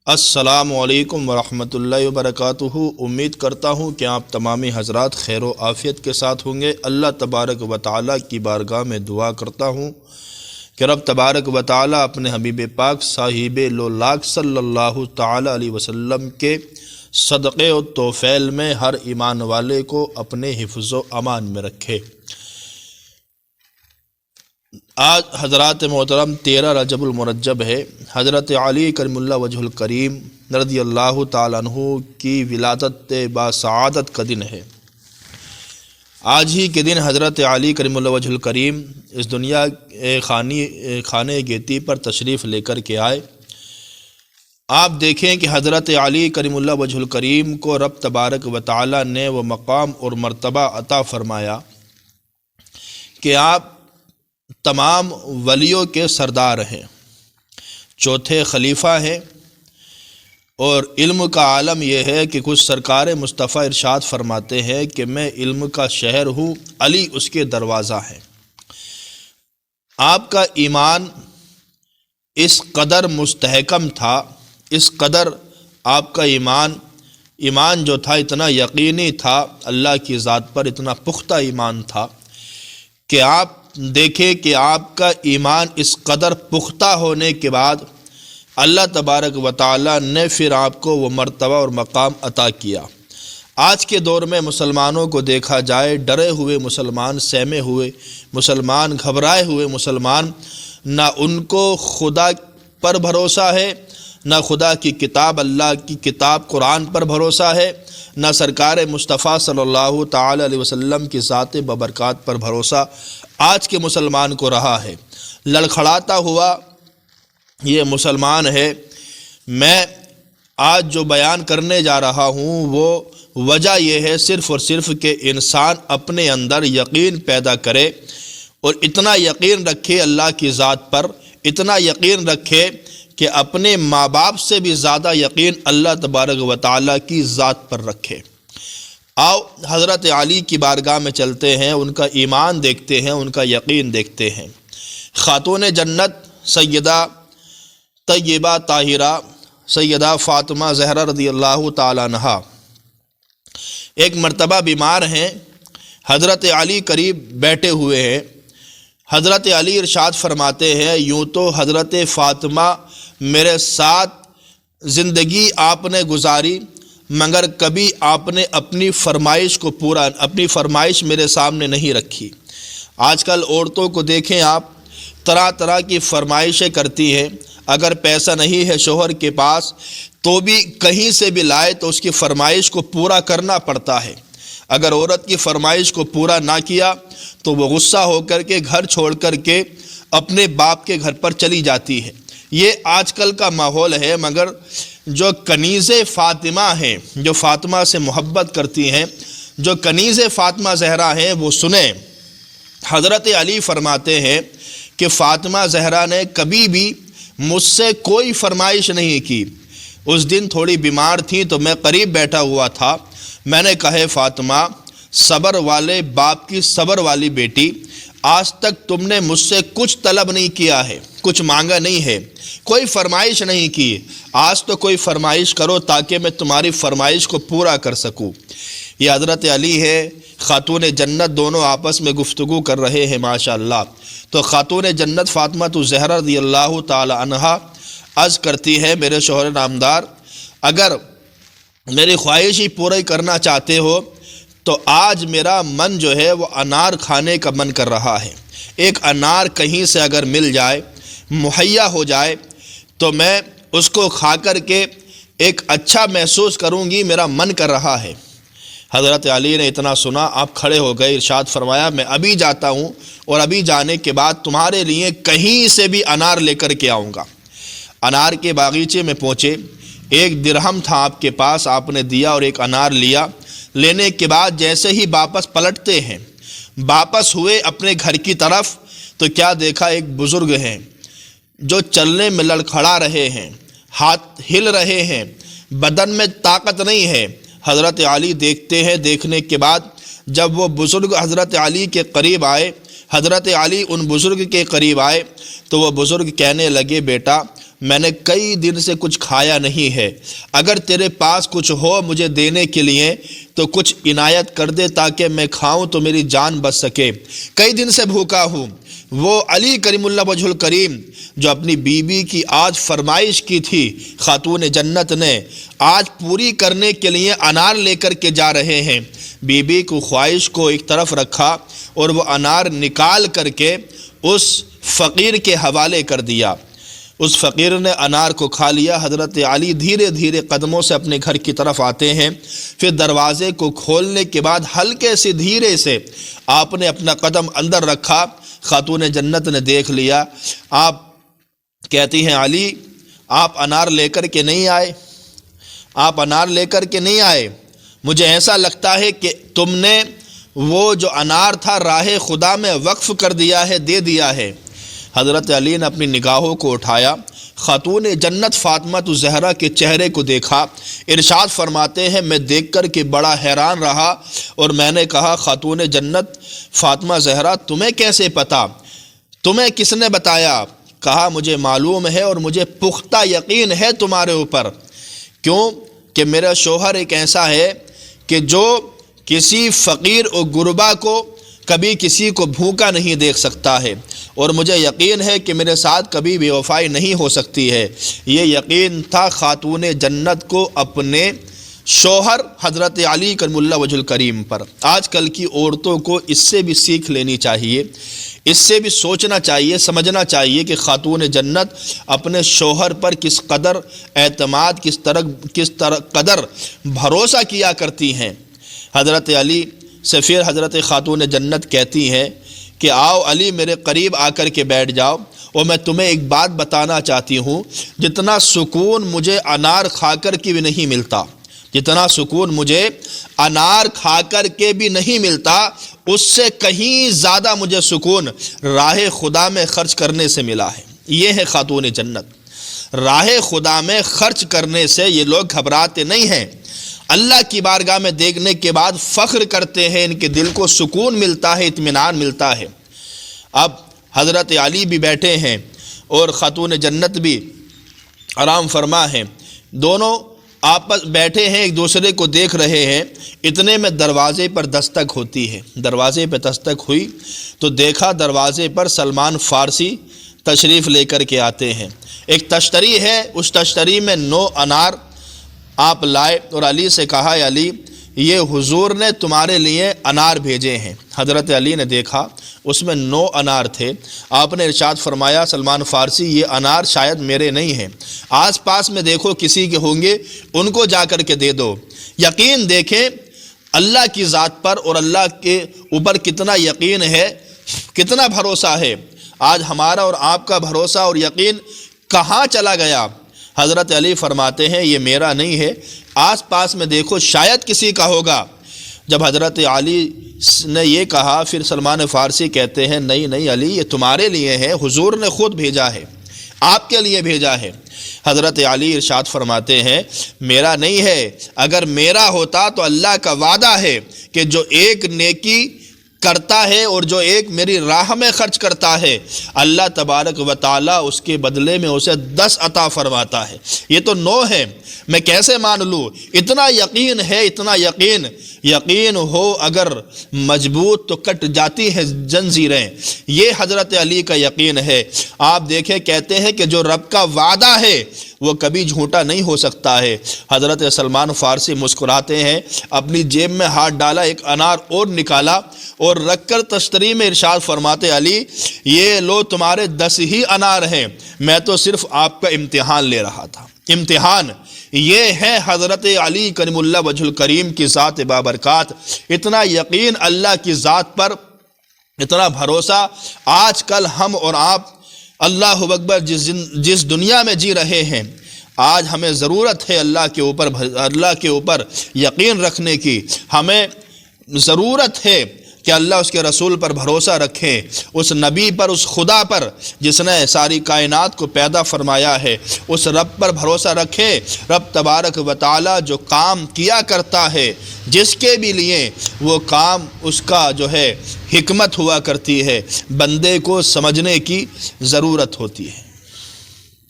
السلام علیکم ورحمۃ اللہ وبرکاتہ۔ امید کرتا ہوں کہ آپ تمامی حضرات خیر و عافیت کے ساتھ ہوں گے۔ اللہ تبارک و تعالیٰ کی بارگاہ میں دعا کرتا ہوں کہ رب تبارک و تعالیٰ اپنے حبیب پاک صاحب لولاک صلی اللہ تعالیٰ علیہ وسلم کے صدقے و توفیل میں ہر ایمان والے کو اپنے حفظ و امان میں رکھے۔ آج حضرات محترم 13 رجب المرجب ہے۔ حضرت علی کرم اللہ وجہ الکریم رضی اللہ تعالیٰ عنہ کی ولادت باسعادت کا دن ہے۔ آج ہی کے دن حضرت علی کرم اللہ وجہ الکریم اس دنیا خانے گیتی پر تشریف لے کر کے آئے۔ آپ دیکھیں کہ حضرت علی کرم اللہ وجہ الکریم کو رب تبارک و تعالیٰ نے وہ مقام اور مرتبہ عطا فرمایا کہ آپ تمام ولیوں کے سردار ہیں، چوتھے خلیفہ ہیں، اور علم کا عالم یہ ہے کہ کچھ سرکار مصطفیٰ ارشاد فرماتے ہیں کہ میں علم کا شہر ہوں، علی اس کے دروازہ ہیں۔ آپ کا ایمان اس قدر مستحکم تھا، اس قدر آپ کا ایمان جو تھا اتنا یقینی تھا، اللہ کی ذات پر اتنا پختہ ایمان تھا کہ آپ دیکھیں کہ آپ کا ایمان اس قدر پختہ ہونے کے بعد اللہ تبارک و تعالیٰ نے پھر آپ کو وہ مرتبہ اور مقام عطا کیا۔ آج کے دور میں مسلمانوں کو دیکھا جائے، ڈرے ہوئے مسلمان، سہمے ہوئے مسلمان، گھبرائے ہوئے مسلمان، نہ ان کو خدا پر بھروسہ ہے، نہ خدا کی کتاب اللہ کی کتاب قرآن پر بھروسہ ہے، نہ سرکار مصطفیٰ صلی اللہ تعالی علیہ وسلم کی ذات ببرکات پر بھروسہ آج کے مسلمان کو رہا ہے۔ لڑکھڑاتا ہوا یہ مسلمان ہے۔ میں آج جو بیان کرنے جا رہا ہوں وہ وجہ یہ ہے صرف اور صرف کہ انسان اپنے اندر یقین پیدا کرے اور اتنا یقین رکھے اللہ کی ذات پر، اتنا یقین رکھے کہ اپنے ماں باپ سے بھی زیادہ یقین اللہ تبارک و تعالیٰ کی ذات پر رکھے۔ آؤ حضرت علی کی بارگاہ میں چلتے ہیں، ان کا ایمان دیکھتے ہیں، ان کا یقین دیکھتے ہیں۔ خاتون جنت سیدہ طیبہ طاہرہ سیدہ فاطمہ زہرا رضی اللہ تعالیٰ عنہا ایک مرتبہ بیمار ہیں، حضرت علی قریب بیٹھے ہوئے ہیں۔ حضرت علی ارشاد فرماتے ہیں، یوں تو حضرت فاطمہ میرے ساتھ زندگی آپ نے گزاری، مگر کبھی آپ نے اپنی فرمائش میرے سامنے نہیں رکھی۔ آج کل عورتوں کو دیکھیں آپ، طرح طرح کی فرمائشیں کرتی ہیں۔ اگر پیسہ نہیں ہے شوہر کے پاس تو بھی کہیں سے بھی لائے تو اس کی فرمائش کو پورا کرنا پڑتا ہے۔ اگر عورت کی فرمائش کو پورا نہ کیا تو وہ غصہ ہو کر کے گھر چھوڑ کر کے اپنے باپ کے گھر پر چلی جاتی ہے۔ یہ آج کل کا ماحول ہے، مگر جو کنیز فاطمہ ہیں، جو فاطمہ سے محبت کرتی ہیں، جو کنیز فاطمہ زہرا ہیں، وہ سنیں۔ حضرت علی فرماتے ہیں کہ فاطمہ زہرا نے کبھی بھی مجھ سے کوئی فرمائش نہیں کی۔ اس دن تھوڑی بیمار تھی تو میں قریب بیٹھا ہوا تھا، میں نے کہا فاطمہ، صبر والے باپ کی صبر والی بیٹی، آج تک تم نے مجھ سے کچھ طلب نہیں کیا ہے، کچھ مانگا نہیں ہے، کوئی فرمائش نہیں کی، آج تو کوئی فرمائش کرو تاکہ میں تمہاری فرمائش کو پورا کر سکوں۔ یہ حضرت علی ہے، خاتون جنت، دونوں آپس میں گفتگو کر رہے ہیں ماشاءاللہ۔ تو خاتون جنت فاطمہ زہرا رضی اللہ تعالی عنہا عرض کرتی ہے، میرے شوہر نامدار، اگر میری خواہش ہی پوری کرنا چاہتے ہو تو آج میرا من جو ہے وہ انار کھانے کا من کر رہا ہے۔ ایک انار کہیں سے اگر مل جائے، مہیا ہو جائے تو میں اس کو کھا کر کے ایک اچھا محسوس کروں گی، میرا من کر رہا ہے۔ حضرت علی نے اتنا سنا، آپ کھڑے ہو گئے، ارشاد فرمایا، میں ابھی جاتا ہوں اور ابھی جانے کے بعد تمہارے لیے کہیں سے بھی انار لے کر کے آؤں گا۔ انار کے باغیچے میں پہنچے، 1 درہم تھا آپ کے پاس، آپ نے دیا اور ایک انار لیا۔ لینے کے بعد جیسے ہی واپس پلٹتے ہیں، واپس ہوئے اپنے گھر کی طرف، تو کیا دیکھا، ایک بزرگ ہیں جو چلنے میں لڑکھڑا رہے ہیں، ہاتھ ہل رہے ہیں، بدن میں طاقت نہیں ہے۔ حضرت علی دیکھتے ہیں، دیکھنے کے بعد جب وہ بزرگ حضرت علی کے قریب آئے، حضرت علی ان بزرگ کے قریب آئے تو وہ بزرگ کہنے لگے، بیٹا میں نے کئی دن سے کچھ کھایا نہیں ہے، اگر تیرے پاس کچھ ہو مجھے دینے کے لیے تو کچھ عنایت کر دے تاکہ میں کھاؤں تو میری جان بچ سکے، کئی دن سے بھوکا ہوں۔ وہ علی کریم اللہ وجہ الکریم جو اپنی بیوی کی آج فرمائش کی تھی خاتون جنت نے، آج پوری کرنے کے لیے انار لے کر کے جا رہے ہیں۔ بیوی کو خواہش کو ایک طرف رکھا اور وہ انار نکال کر کے اس فقیر کے حوالے کر دیا۔ اس فقیر نے انار کو کھا لیا۔ حضرت علی دھیرے دھیرے قدموں سے اپنے گھر کی طرف آتے ہیں، پھر دروازے کو کھولنے کے بعد ہلکے سے دھیرے سے آپ نے اپنا قدم اندر رکھا۔ خاتون جنت نے دیکھ لیا۔ آپ کہتی ہیں علی آپ انار لے کر کے نہیں آئے، آپ انار لے کر کے نہیں آئے، مجھے ایسا لگتا ہے کہ تم نے وہ جو انار تھا راہ خدا میں وقف کر دیا ہے، دے دیا ہے۔ حضرت علی نے اپنی نگاہوں کو اٹھایا، خاتون جنت فاطمہ الزہرا کے چہرے کو دیکھا، ارشاد فرماتے ہیں میں دیکھ کر کے بڑا حیران رہا اور میں نے کہا خاتون جنت فاطمہ زہرا تمہیں کیسے پتا، تمہیں کس نے بتایا؟ کہا مجھے معلوم ہے اور مجھے پختہ یقین ہے تمہارے اوپر، کیوں کہ میرا شوہر ایک ایسا ہے کہ جو کسی فقیر اور غربا کو کبھی کسی کو بھوکا نہیں دیکھ سکتا ہے، اور مجھے یقین ہے کہ میرے ساتھ کبھی بے وفائی نہیں ہو سکتی ہے۔ یہ یقین تھا خاتون جنت کو اپنے شوہر حضرت علی کرم اللہ وجہ الکریم پر۔ آج کل کی عورتوں کو اس سے بھی سیکھ لینی چاہیے، اس سے بھی سوچنا چاہیے، سمجھنا چاہیے کہ خاتون جنت اپنے شوہر پر کس قدر اعتماد، کس قدر بھروسہ کیا کرتی ہیں۔ حضرت علی سے پھر حضرت خاتون جنت کہتی ہیں کہ آؤ علی میرے قریب آ کر کے بیٹھ جاؤ، اور میں تمہیں ایک بات بتانا چاہتی ہوں، جتنا سکون مجھے انار کھا کر کے بھی نہیں ملتا، جتنا سکون مجھے انار کھا کر کے بھی نہیں ملتا، اس سے کہیں زیادہ مجھے سکون راہ خدا میں خرچ کرنے سے ملا ہے۔ یہ ہے خاتون جنت، راہ خدا میں خرچ کرنے سے یہ لوگ گھبراتے نہیں ہیں، اللہ کی بارگاہ میں دیکھنے کے بعد فخر کرتے ہیں، ان کے دل کو سکون ملتا ہے، اطمینان ملتا ہے۔ اب حضرت علی بھی بیٹھے ہیں اور خاتون جنت بھی آرام فرما ہیں، دونوں آپس بیٹھے ہیں، ایک دوسرے کو دیکھ رہے ہیں۔ اتنے میں دروازے پر دستک ہوتی ہے، دروازے پہ دستک ہوئی تو دیکھا دروازے پر سلمان فارسی تشریف لے کر کے آتے ہیں۔ ایک تشتری ہے، اس تشتری میں 9 انار آپ لائے اور علی سے کہا علی یہ حضور نے تمہارے لیے انار بھیجے ہیں۔ حضرت علی نے دیکھا اس میں 9 انار تھے۔ آپ نے ارشاد فرمایا سلمان فارسی یہ انار شاید میرے نہیں ہیں، آس پاس میں دیکھو کسی کے ہوں گے ان کو جا کر کے دے دو۔ یقین دیکھیں اللہ کی ذات پر اور اللہ کے اوپر کتنا یقین ہے، کتنا بھروسہ ہے۔ آج ہمارا اور آپ کا بھروسہ اور یقین کہاں چلا گیا؟ حضرت علی فرماتے ہیں یہ میرا نہیں ہے، آس پاس میں دیکھو شاید کسی کا ہوگا۔ جب حضرت علی نے یہ کہا پھر سلمان فارسی کہتے ہیں نہیں نہیں علی یہ تمہارے لیے ہے، حضور نے خود بھیجا ہے، آپ کے لیے بھیجا ہے۔ حضرت علی ارشاد فرماتے ہیں میرا نہیں ہے، اگر میرا ہوتا تو اللہ کا وعدہ ہے کہ جو ایک نیکی کرتا ہے اور جو ایک میری راہ میں خرچ کرتا ہے اللہ تبارک و تعالیٰ اس کے بدلے میں اسے 10 عطا فرماتا ہے۔ یہ تو 9 ہے، میں کیسے مان لوں؟ اتنا یقین ہے، اتنا یقین ہو اگر مضبوط تو کٹ جاتی ہیں زنجیریں۔ یہ حضرت علی کا یقین ہے۔ آپ دیکھیں کہتے ہیں کہ جو رب کا وعدہ ہے وہ کبھی جھوٹا نہیں ہو سکتا ہے۔ حضرت سلمان فارسی مسکراتے ہیں، اپنی جیب میں ہاتھ ڈالا، ایک انار اور نکالا اور رکھ کر تشتری میں ارشاد فرماتے علی یہ لو تمہارے 10 ہی انار ہیں، میں تو صرف آپ کا امتحان لے رہا تھا۔ امتحان یہ ہے حضرت علی کریم اللہ وجہ الکریم کی ذات بابرکات، اتنا یقین اللہ کی ذات پر، اتنا بھروسہ۔ آج کل ہم اور آپ اللہ اکبر جس دنیا میں جی رہے ہیں، آج ہمیں ضرورت ہے اللہ کے اوپر یقین رکھنے کی۔ ہمیں ضرورت ہے کہ اللہ اس کے رسول پر بھروسہ رکھیں، اس نبی پر، اس خدا پر جس نے ساری کائنات کو پیدا فرمایا ہے، اس رب پر بھروسہ رکھیں۔ رب تبارک و تعالی جو کام کیا کرتا ہے جس کے بھی لیے وہ کام اس کا جو ہے حکمت ہوا کرتی ہے، بندے کو سمجھنے کی ضرورت ہوتی ہے۔